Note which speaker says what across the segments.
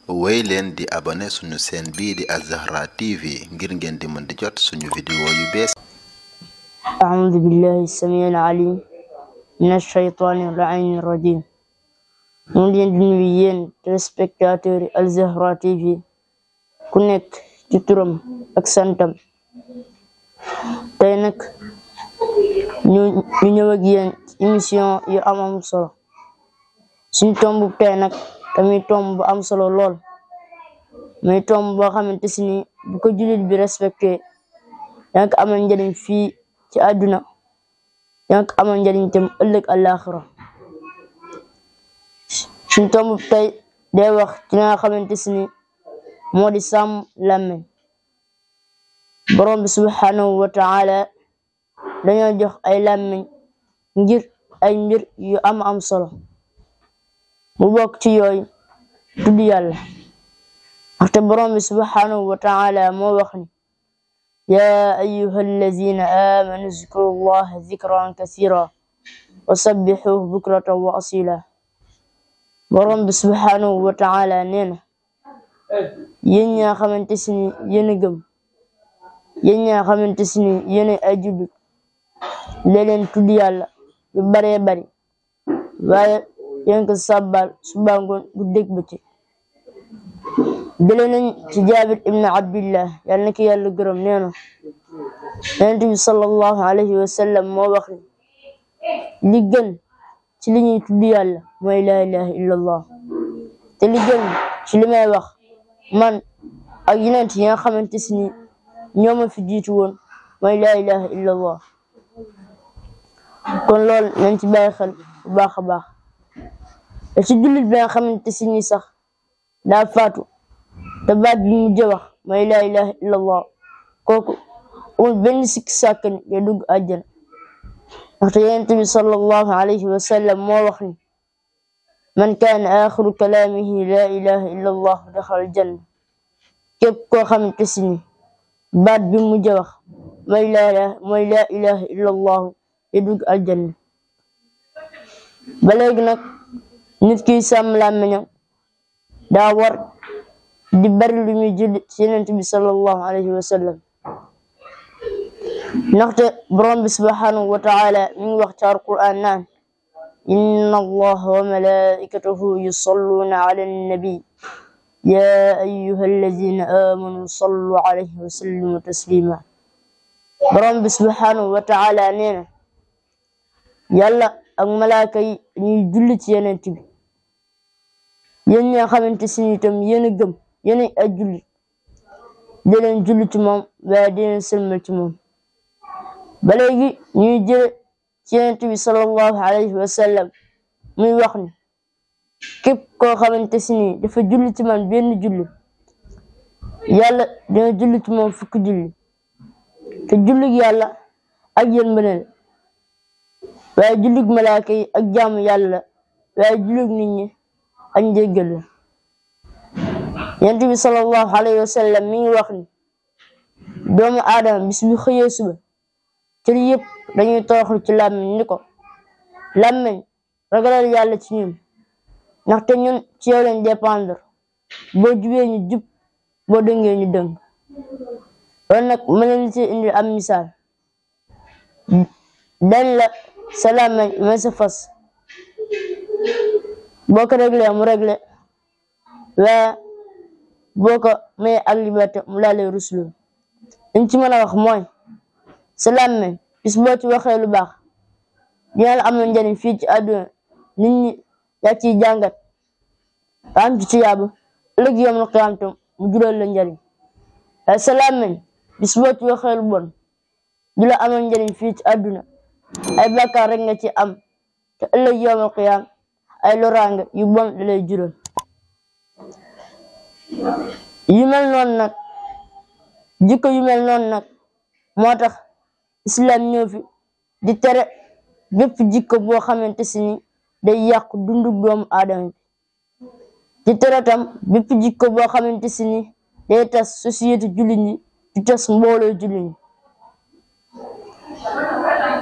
Speaker 1: woy leen di abonné suñu chaîne bii di Az-Zahra TV ngir ngeen di mën di jot suñu vidéo yu bees.
Speaker 2: أعوذ بالله السميع العليم من الشيطان اللعين الرجيم. ñu ngi leen di nuyu yéen téléspectateurs yi Az-Zahra TV ku nekk ci turam ak santam. tey nag ñu ñëw ak yéen ci émission yu am solo. suñu tomb tey nag tamit tomb bu am solo lool muy tomb boo xamante si ni bu ko jullit bi respecté yaa ngi amal njëriñ fii ci àdduna yaa ngi amal njëriñ tam ëllëg àllaaxira. suñu tomb tey day wax ci li nga xamante si ni moo di sàmm làmmiñ. borom bi subhanahu wa taala dañoo jox ay làmmiñ ngir ay mbir yu am solo mu bokk ci yooyu tudd yàlla. ndaxte borom bi subhanahu wa taala moo wax ni yaa ayyuha allazina amanu zkuru llaha zikran kasira wa sabbixuhu bukratan wa asila. borom bi subhanahu wa taala nee na yéen ñaa xamante si ni yéen a gëm, yéen ñaa xamante si ni yéen ay jullit leen tudd yàlla yu baree bari waaye yéen ko sàbbal suba ngoon guddeeg bëccëg. jëlee nañ ci Jaabir ibn Abdillah yàlla na ki yàlla gërëm nee na Yonent bi sallallahu alayhi wa sallam moo wax li gën ci li ñuy tudd yàlla mooy laa ilaha illallah, te li gën ci li may wax man ak yonent yi nga xamante si ni ñoo ma fi jiitu woon mooy laa ilaha illallah. kon loolu nañ ci bàyyi xel bu baax a baax. te ci jullit bi nga xamante si ni sax daa faatu te baat bi mu jëwax mooy laa ilaha illallah, kooku amul benn sikki sàkk ni day dugg àjjana. ndaxte yonent bi sallallahu alayhi wa sallam moo wax ni man kaana axiru kalaamihi laa ilaha illallah daxal janna. képp koo xamante si ni baat bi mu jëwax mooy laa ilaha illallah day dugg aljanna. ba léegi nag nit ki sàmm làmmiñam daa war di bari lu muy julli ci yonent bi sallallahu alayhi wa sallam. ndaxte borom bi subhanahu wa taala mi ngi wax ci alquran naan inna allaha wa malaikatahu yusalluna ala annabi ya ayyuha alladina amanu sallu alayhi wa sallimu taslima. borom bi subhanahu wa taala nee na yàlla ak malaaka yi ñuy julli ci yonent bi. yéen ñaa xamante si ni tam yéen a gëm, yéen ay julli di leen julli ci moom waaye di leen sëlmal ci moom. ba léegi ñuy jële ci yonent bi sallallahu alayhi wa sallam muy wax ni képp koo xamante si ni dafa julli ci man benn julli yàlla dina julli ci moom fukki julli. te jullig yàlla ak yërmande la waaye jullig malaaka yi ak jaamu yàlla la waaye jullig nit ñi ak njéggal la. yonent bi sallallahu alayhi wa sallam mi ngi wax ni doomu aadama bis bu xëyee suba cër yëpp dañuy toroxlu ci làmmiñ ni ko làmmiñ ragalal yàlla ci ñun ndaxte ñun ci yow lañ dépendre, boo jubee ñu jub boo dëngee ñu dëng. loolu nag mën nañ ci indi am misaal. dañ la sa làmmiñ mooy sa fas, boo ko réglé mu réglé waaye boo ko may ak liberté mu laalee ruslu. liñ ci mën a wax mooy sa làmmiñ bis boo ci waxee lu baax dina la amal njëriñ fii ci àdduna, nit ñi yaa ciy jàngat ba am ci tuyaaba ëllëg yawmal qiyaamati mu jural la njëriñ. waaye sa làmmiñ bis boo ci waxee lu bon du la amal njëriñ fii ci àdduna, ay bàkkaar rek nga ci am te ëllëg yawmal qiyaam ay loraange yu bon da lay jural. yu mel noonu nag jikko yu mel noonu nag moo tax islam ñëw fi di tere bépp jikko boo xamante si ni day yàq dundu doomu aadama bi. di tere tam bépp jikko boo xamante si ni day tas société jullit ñi di tas mbooloo jullit ñi.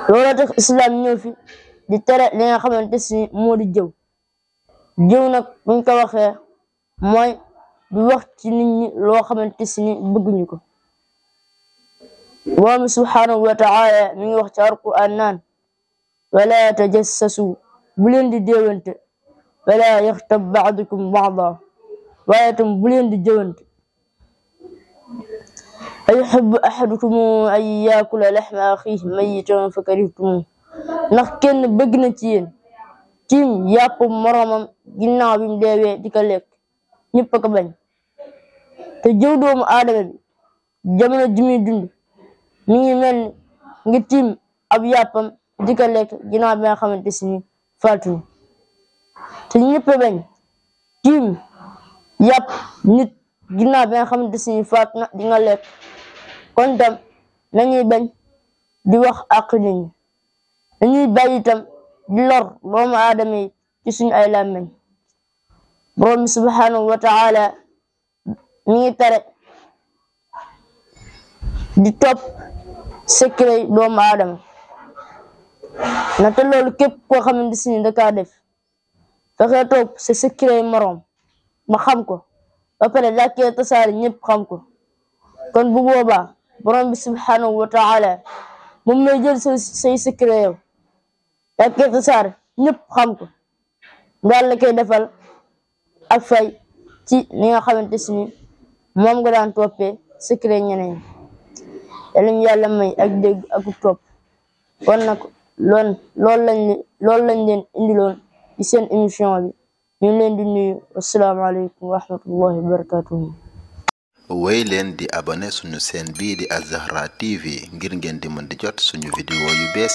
Speaker 2: loolu tax islam ñëw fi di tere li nga xamante si ni moo di jëw. jëw nag buñ ko waxee mooy di wax ci nit ñi loo xamante si ni bëgguñu ko. Borom subhanahu wa ta'ala mi ngi wax ci alquran naan wala tajassasu bu leen di déewante wala yaxtab ba'dukum ba'da waaye tam bu leen di jëwante. ayuhibbu ahadukum an yaakula lahma axiihi mayyitan fakarihtumuuh ndax kenn bëgg na ci yéen tiim yàpp moromam ginnaaw bi mu deewee di ko lekk ñëpp a ko bañ. te jëw doomu aadama bi jamono ji muy dund mi ngi mel ni nga tiim ab yàppam di ko lekk ginnaaw bi nga xamante si ni faatu. te ñëpp a bañ tiim yàpp nit ginnaaw bi nga xamante si ni faatu na di nga lekk. kon tam nañuy bañ di wax ak nit ñi, nañuy bàyyi itam di lor doomu aadama yi ci suñu ay làmmiñ. borom bi subhanahu wa ta'ala mi ngi tere di topp secret doomu aadama na te loolu képp koo xamante si ni da kaa def fexe topp sa secret moroom ma xam ko ba pare lakkee tasaare ñëpp xam ko. kon bu boobaa borom bi subhanahu wa ta'ala moom may jël say secret yow lakkee tasaare ñëpp xam ko daal la koy defal ak fay ci li nga xamante si ni moom nga daan toppee secret ñeneen ñi yàlla may ak dégg ak topp. kon nag loolu lañ leen indiloon ci seen émission bi ñu leen di nuyu. asalaamaaleykum wa rahmatullahi wa barakatuhu.
Speaker 1: wéy leen di abonné suñu chaîne bii di Al Zahra TV ngir ngeen di mën di jot suñu vidéo yu bees